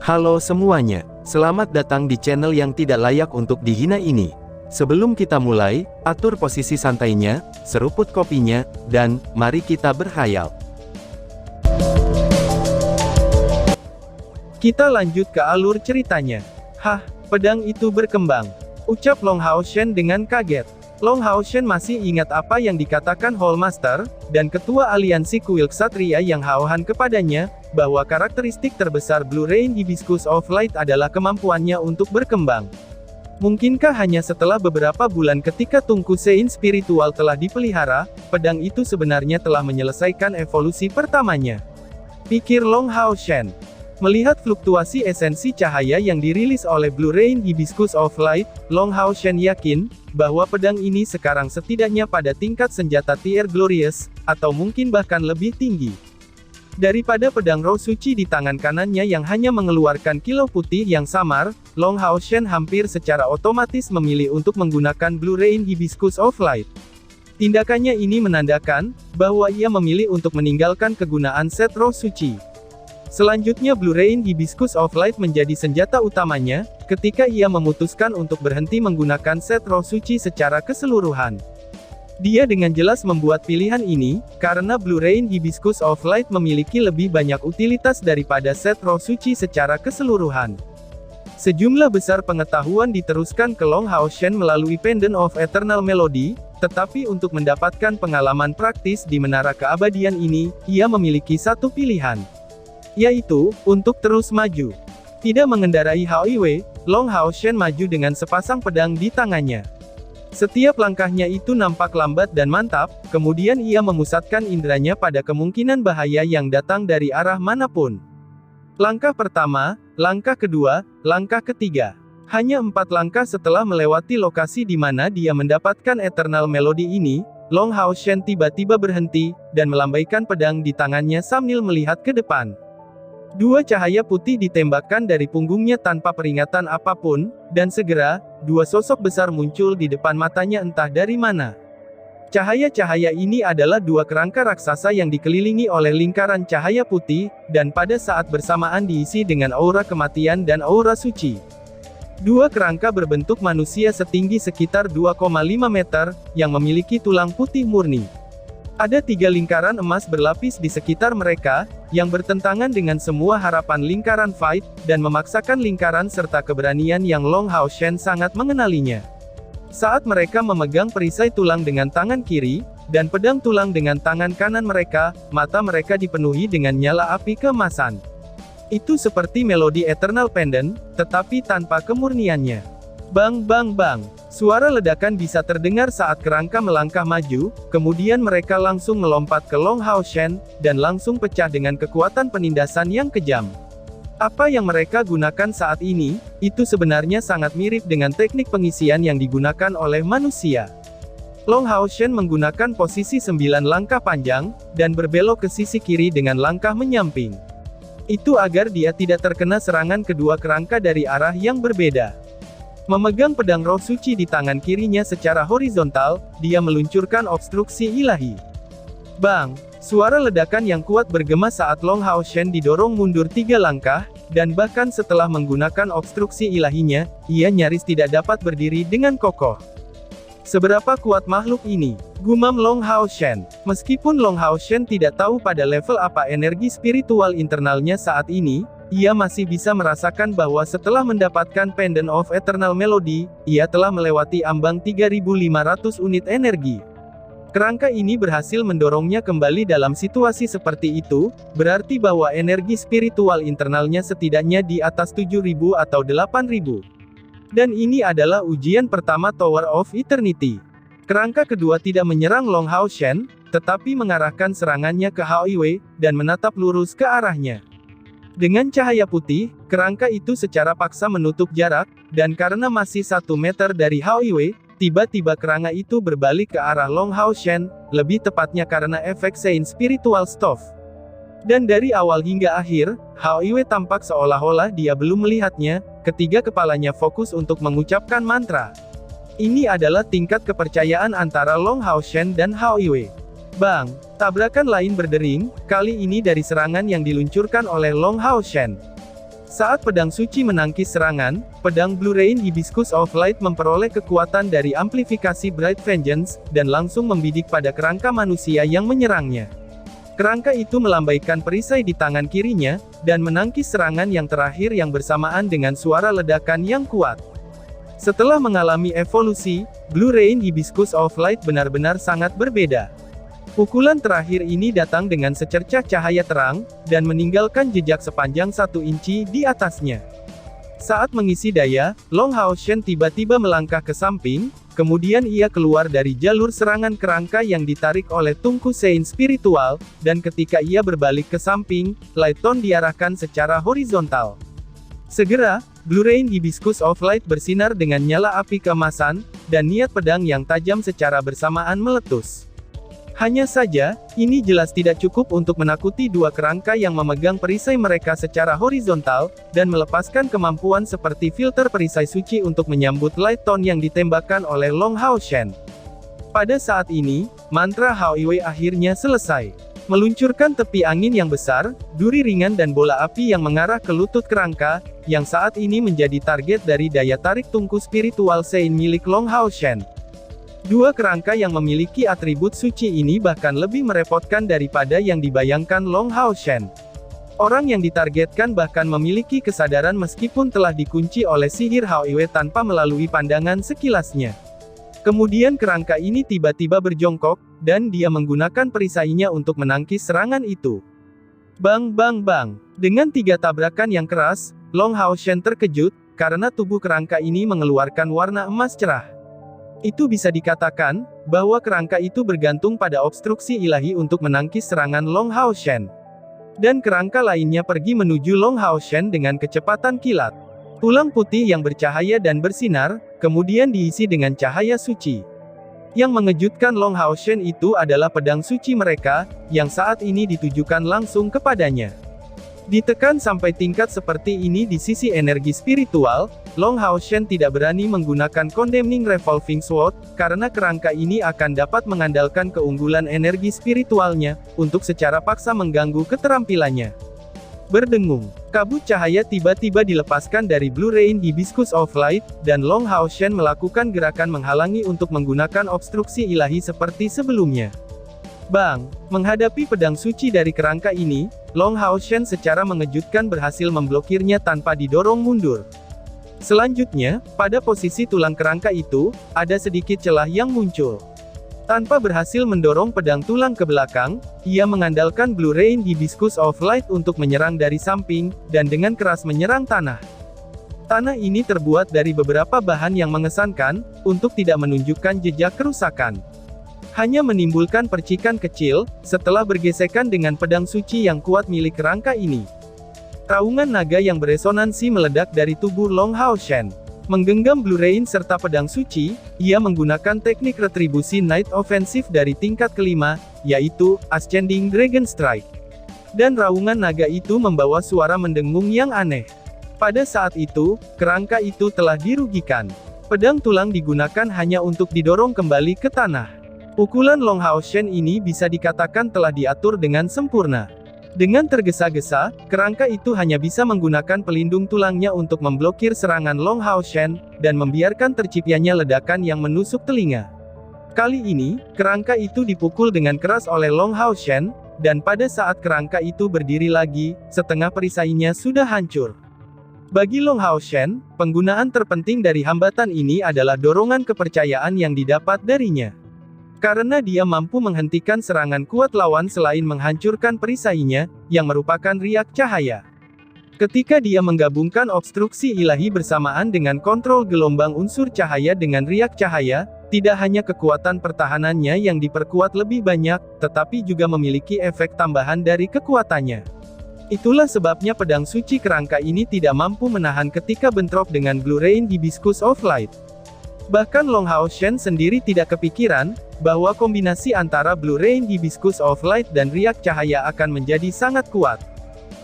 Halo semuanya, selamat datang di channel yang tidak layak untuk dihina ini. Sebelum kita mulai, atur posisi santainya, seruput kopinya, dan mari kita berkhayal. Kita lanjut ke alur ceritanya. Hah, pedang itu berkembang, ucap Long Hao Shen dengan kaget. Long Hao Shen masih ingat apa yang dikatakan Hallmaster, dan ketua aliansi kuil ksatria yang Haohan kepadanya, bahwa karakteristik terbesar Blue Rain Hibiscus of Light adalah kemampuannya untuk berkembang. Mungkinkah hanya setelah beberapa bulan ketika tungku Sein spiritual telah dipelihara, pedang itu sebenarnya telah menyelesaikan evolusi pertamanya? Pikir Long Hao Shen. Melihat fluktuasi esensi cahaya yang dirilis oleh Blue Rain Hibiscus of Light, Long Hao Shen yakin, bahwa pedang ini sekarang setidaknya pada tingkat senjata tier glorious, atau mungkin bahkan lebih tinggi. Daripada pedang roh suci di tangan kanannya yang hanya mengeluarkan kilau putih yang samar, Long Hao Shen hampir secara otomatis memilih untuk menggunakan Blue Rain Hibiscus of Light. Tindakannya ini menandakan, bahwa ia memilih untuk meninggalkan kegunaan set roh suci. Selanjutnya Blue Rain Hibiscus of Light menjadi senjata utamanya, ketika ia memutuskan untuk berhenti menggunakan set roh suci secara keseluruhan. Dia dengan jelas membuat pilihan ini, karena Blue Rain Hibiscus of Light memiliki lebih banyak utilitas daripada set roh suci secara keseluruhan. Sejumlah besar pengetahuan diteruskan ke Long Hao Shen melalui Pendant of Eternal Melody, tetapi untuk mendapatkan pengalaman praktis di Menara Keabadian ini, ia memiliki satu pilihan. Yaitu, untuk terus maju. Tidak mengendarai Hao Iwei, Long Hao Shen maju dengan sepasang pedang di tangannya. Setiap langkahnya itu nampak lambat dan mantap, kemudian ia memusatkan inderanya pada kemungkinan bahaya yang datang dari arah manapun. Langkah pertama, langkah kedua, langkah ketiga. Hanya 4 langkah setelah melewati lokasi di mana dia mendapatkan Eternal Melody ini, Long Hao Shen tiba-tiba berhenti, dan melambaikan pedang di tangannya sambil melihat ke depan. 2 cahaya putih ditembakkan dari punggungnya tanpa peringatan apapun, dan segera, 2 sosok besar muncul di depan matanya entah dari mana. Cahaya-cahaya ini adalah 2 kerangka raksasa yang dikelilingi oleh lingkaran cahaya putih, dan pada saat bersamaan diisi dengan aura kematian dan aura suci. 2 kerangka berbentuk manusia setinggi sekitar 2,5 meter, yang memiliki tulang putih murni. Ada 3 lingkaran emas berlapis di sekitar mereka, yang bertentangan dengan semua harapan lingkaran fight, dan memaksakan lingkaran serta keberanian yang Long Hao Shen sangat mengenalinya. Saat mereka memegang perisai tulang dengan tangan kiri, dan pedang tulang dengan tangan kanan mereka, mata mereka dipenuhi dengan nyala api keemasan. Itu seperti melodi Eternal Pendant, tetapi tanpa kemurniannya. Bang bang bang. Suara ledakan bisa terdengar saat kerangka melangkah maju, kemudian mereka langsung melompat ke Long Hao Shen, dan langsung pecah dengan kekuatan penindasan yang kejam. Apa yang mereka gunakan saat ini, itu sebenarnya sangat mirip dengan teknik pengisian yang digunakan oleh manusia. Long Hao Shen menggunakan posisi 9 langkah panjang, dan berbelok ke sisi kiri dengan langkah menyamping. Itu agar dia tidak terkena serangan kedua kerangka dari arah yang berbeda. Memegang pedang roh suci di tangan kirinya secara horizontal, dia meluncurkan obstruksi ilahi. Bang! Suara ledakan yang kuat bergema saat Long Hao Shen didorong mundur 3 langkah, dan bahkan setelah menggunakan obstruksi ilahinya, ia nyaris tidak dapat berdiri dengan kokoh. Seberapa kuat makhluk ini? Gumam Long Hao Shen. Meskipun Long Hao Shen tidak tahu pada level apa energi spiritual internalnya saat ini, ia masih bisa merasakan bahwa setelah mendapatkan Pendant of Eternal Melody, ia telah melewati ambang 3.500 unit energi. Kerangka ini berhasil mendorongnya kembali dalam situasi seperti itu, berarti bahwa energi spiritual internalnya setidaknya di atas 7.000 atau 8.000. Dan ini adalah ujian pertama Tower of Eternity. Kerangka kedua tidak menyerang Long Hao Shen, tetapi mengarahkan serangannya ke Hao Iwei, dan menatap lurus ke arahnya. Dengan cahaya putih, kerangka itu secara paksa menutup jarak, dan karena masih 1 meter dari Hao Iwei, tiba-tiba kerangka itu berbalik ke arah Long Hao Shen, lebih tepatnya karena efek Sein Spiritual Stuff. Dan dari awal hingga akhir, Hao Iwei tampak seolah-olah dia belum melihatnya, ketiga kepalanya fokus untuk mengucapkan mantra. Ini adalah tingkat kepercayaan antara Long Hao Shen dan Hao Iwei. Bang! Tabrakan lain berdering, kali ini dari serangan yang diluncurkan oleh Long Hao Shen. Saat pedang suci menangkis serangan, pedang Blue Rain Hibiscus of Light memperoleh kekuatan dari amplifikasi Bright Vengeance, dan langsung membidik pada kerangka manusia yang menyerangnya. Kerangka itu melambaikan perisai di tangan kirinya, dan menangkis serangan yang terakhir yang bersamaan dengan suara ledakan yang kuat. Setelah mengalami evolusi, Blue Rain Hibiscus of Light benar-benar sangat berbeda. Pukulan terakhir ini datang dengan secercah cahaya terang, dan meninggalkan jejak sepanjang 1 inci di atasnya. Saat mengisi daya, Long Hao Shen tiba-tiba melangkah ke samping, kemudian ia keluar dari jalur serangan kerangka yang ditarik oleh tungku Sein spiritual, dan ketika ia berbalik ke samping, Light Tone diarahkan secara horizontal. Segera, Blue Rain Hibiscus of Light bersinar dengan nyala api keemasan, dan niat pedang yang tajam secara bersamaan meletus. Hanya saja, ini jelas tidak cukup untuk menakuti dua kerangka yang memegang perisai mereka secara horizontal, dan melepaskan kemampuan seperti filter perisai suci untuk menyambut Light Tone yang ditembakkan oleh Long Hao Shen. Pada saat ini, mantra Hao Iwei akhirnya selesai. Meluncurkan tepi angin yang besar, duri ringan dan bola api yang mengarah ke lutut kerangka, yang saat ini menjadi target dari daya tarik tungku spiritual Sein milik Long Hao Shen. Dua kerangka yang memiliki atribut suci ini bahkan lebih merepotkan daripada yang dibayangkan Long Hao Shen. Orang yang ditargetkan bahkan memiliki kesadaran meskipun telah dikunci oleh sihir Hao Iwei tanpa melalui pandangan sekilasnya. Kemudian kerangka ini tiba-tiba berjongkok, dan dia menggunakan perisainya untuk menangkis serangan itu. Bang bang bang. Dengan 3 tabrakan yang keras, Long Hao Shen terkejut, karena tubuh kerangka ini mengeluarkan warna emas cerah. Itu bisa dikatakan, bahwa kerangka itu bergantung pada obstruksi ilahi untuk menangkis serangan Long Hao Shen. Dan kerangka lainnya pergi menuju Long Hao Shen dengan kecepatan kilat. Tulang putih yang bercahaya dan bersinar, kemudian diisi dengan cahaya suci. Yang mengejutkan Long Hao Shen itu adalah pedang suci mereka, yang saat ini ditujukan langsung kepadanya. Ditekan sampai tingkat seperti ini di sisi energi spiritual, Long Hao Shen tidak berani menggunakan Condemning Revolving Sword, karena kerangka ini akan dapat mengandalkan keunggulan energi spiritualnya, untuk secara paksa mengganggu keterampilannya. Berdengung, kabut cahaya tiba-tiba dilepaskan dari Blue Rain Hibiscus of Light, dan Long Hao Shen melakukan gerakan menghalangi untuk menggunakan obstruksi ilahi seperti sebelumnya. Bang, menghadapi pedang suci dari kerangka ini, Long Hao Shen secara mengejutkan berhasil memblokirnya tanpa didorong mundur. Selanjutnya, pada posisi tulang kerangka itu, ada sedikit celah yang muncul. Tanpa berhasil mendorong pedang tulang ke belakang, ia mengandalkan Blue Rain Hibiscus of Light untuk menyerang dari samping, dan dengan keras menyerang tanah. Tanah ini terbuat dari beberapa bahan yang mengesankan, untuk tidak menunjukkan jejak kerusakan. Hanya menimbulkan percikan kecil, setelah bergesekan dengan pedang suci yang kuat milik kerangka ini. Raungan naga yang beresonansi meledak dari tubuh Long Hao Shen. Menggenggam Blue Rain serta pedang suci, ia menggunakan teknik retribusi Night Offensive dari tingkat kelima, yaitu Ascending Dragon Strike. Dan raungan naga itu membawa suara mendengung yang aneh. Pada saat itu, kerangka itu telah dirugikan. Pedang tulang digunakan hanya untuk didorong kembali ke tanah. Pukulan Long Hao Shen ini bisa dikatakan telah diatur dengan sempurna. Dengan tergesa-gesa, kerangka itu hanya bisa menggunakan pelindung tulangnya untuk memblokir serangan Long Hao Shen, dan membiarkan terciptanya ledakan yang menusuk telinga. Kali ini, kerangka itu dipukul dengan keras oleh Long Hao Shen, dan pada saat kerangka itu berdiri lagi, setengah perisainya sudah hancur. Bagi Long Hao Shen, penggunaan terpenting dari hambatan ini adalah dorongan kepercayaan yang didapat darinya. Karena dia mampu menghentikan serangan kuat lawan selain menghancurkan perisainya, yang merupakan riak cahaya. Ketika dia menggabungkan obstruksi ilahi bersamaan dengan kontrol gelombang unsur cahaya dengan riak cahaya, tidak hanya kekuatan pertahanannya yang diperkuat lebih banyak, tetapi juga memiliki efek tambahan dari kekuatannya. Itulah sebabnya pedang suci kerangka ini tidak mampu menahan ketika bentrok dengan Blue Rain Hibiscus of Light. Bahkan Long Hao Shen sendiri tidak kepikiran, bahwa kombinasi antara Blue Rain Hibiscus of Light dan riak cahaya akan menjadi sangat kuat.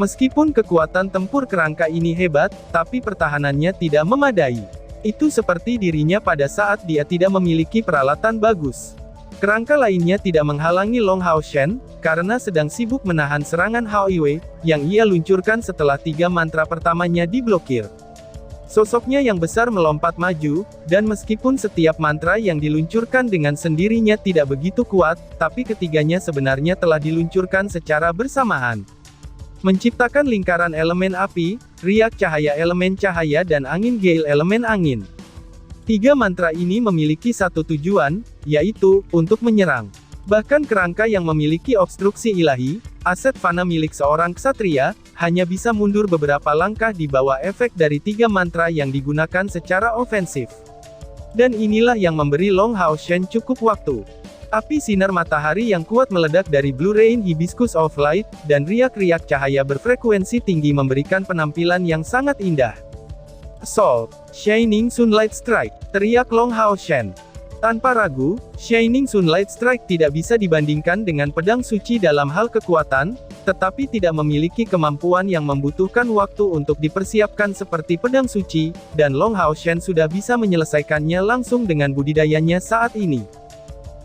Meskipun kekuatan tempur kerangka ini hebat, tapi pertahanannya tidak memadai. Itu seperti dirinya pada saat dia tidak memiliki peralatan bagus. Kerangka lainnya tidak menghalangi Long Hao Shen, karena sedang sibuk menahan serangan Hao Iwei, yang ia luncurkan setelah 3 mantra pertamanya diblokir. Sosoknya yang besar melompat maju, dan meskipun setiap mantra yang diluncurkan dengan sendirinya tidak begitu kuat, tapi ketiganya sebenarnya telah diluncurkan secara bersamaan. Menciptakan lingkaran elemen api, riak cahaya elemen cahaya dan angin gale elemen angin. 3 mantra ini memiliki satu tujuan, yaitu, untuk menyerang. Bahkan kerangka yang memiliki obstruksi ilahi, aset fana milik seorang ksatria, hanya bisa mundur beberapa langkah di bawah efek dari 3 mantra yang digunakan secara ofensif. Dan inilah yang memberi Long Hao Shen cukup waktu. Api sinar matahari yang kuat meledak dari Blue Rain Hibiscus of Light, dan riak-riak cahaya berfrekuensi tinggi memberikan penampilan yang sangat indah. Assault, Shining Sunlight Strike, teriak Long Hao Shen. Tanpa ragu, Shining Sunlight Strike tidak bisa dibandingkan dengan pedang suci dalam hal kekuatan, tetapi tidak memiliki kemampuan yang membutuhkan waktu untuk dipersiapkan seperti pedang suci, dan Long Hao Shen sudah bisa menyelesaikannya langsung dengan budidayanya saat ini.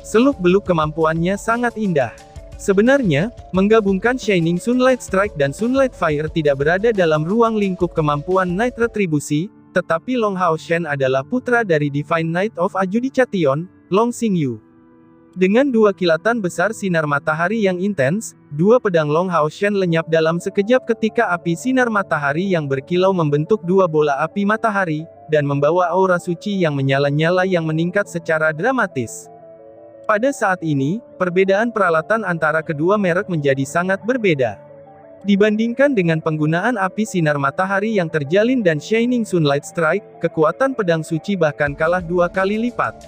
Seluk-beluk kemampuannya sangat indah. Sebenarnya, menggabungkan Shining Sunlight Strike dan Sunlight Fire tidak berada dalam ruang lingkup kemampuan Night Retribusi, tetapi Long Hao Shen adalah putra dari Divine Knight of Adjudication, Long Xingyu. Dengan 2 kilatan besar sinar matahari yang intens, 2 pedang Long Hao Shen lenyap dalam sekejap ketika api sinar matahari yang berkilau membentuk 2 bola api matahari, dan membawa aura suci yang menyala-nyala yang meningkat secara dramatis. Pada saat ini, perbedaan peralatan antara kedua merek menjadi sangat berbeda. Dibandingkan dengan penggunaan api sinar matahari yang terjalin dan Shining Sunlight Strike, kekuatan pedang suci bahkan kalah 2 kali lipat.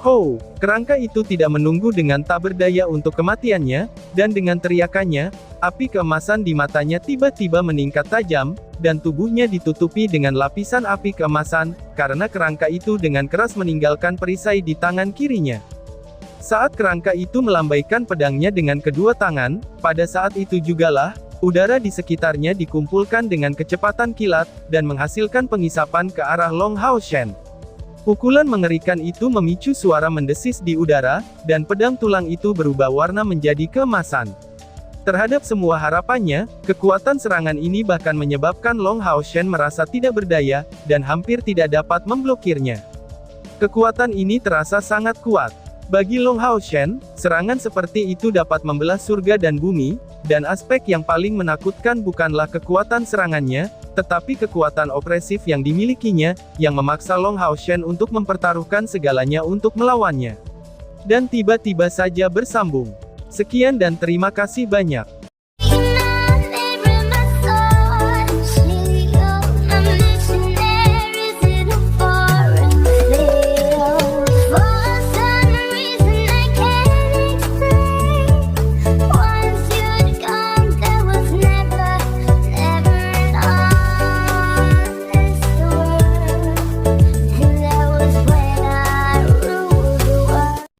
Ho! Kerangka itu tidak menunggu dengan tak berdaya untuk kematiannya, dan dengan teriakannya, api keemasan di matanya tiba-tiba meningkat tajam, dan tubuhnya ditutupi dengan lapisan api keemasan, karena kerangka itu dengan keras meninggalkan perisai di tangan kirinya. Saat kerangka itu melambaikan pedangnya dengan kedua tangan, pada saat itu jugalah, udara di sekitarnya dikumpulkan dengan kecepatan kilat, dan menghasilkan pengisapan ke arah Long Hao Shen. Pukulan mengerikan itu memicu suara mendesis di udara, dan pedang tulang itu berubah warna menjadi keemasan. Terhadap semua harapannya, kekuatan serangan ini bahkan menyebabkan Long Hao Shen merasa tidak berdaya, dan hampir tidak dapat memblokirnya. Kekuatan ini terasa sangat kuat. Bagi Long Hao Shen, serangan seperti itu dapat membelah surga dan bumi, dan aspek yang paling menakutkan bukanlah kekuatan serangannya, tetapi kekuatan opresif yang dimilikinya, yang memaksa Long Hao Shen untuk mempertaruhkan segalanya untuk melawannya. Dan tiba-tiba saja bersambung. Sekian dan terima kasih banyak.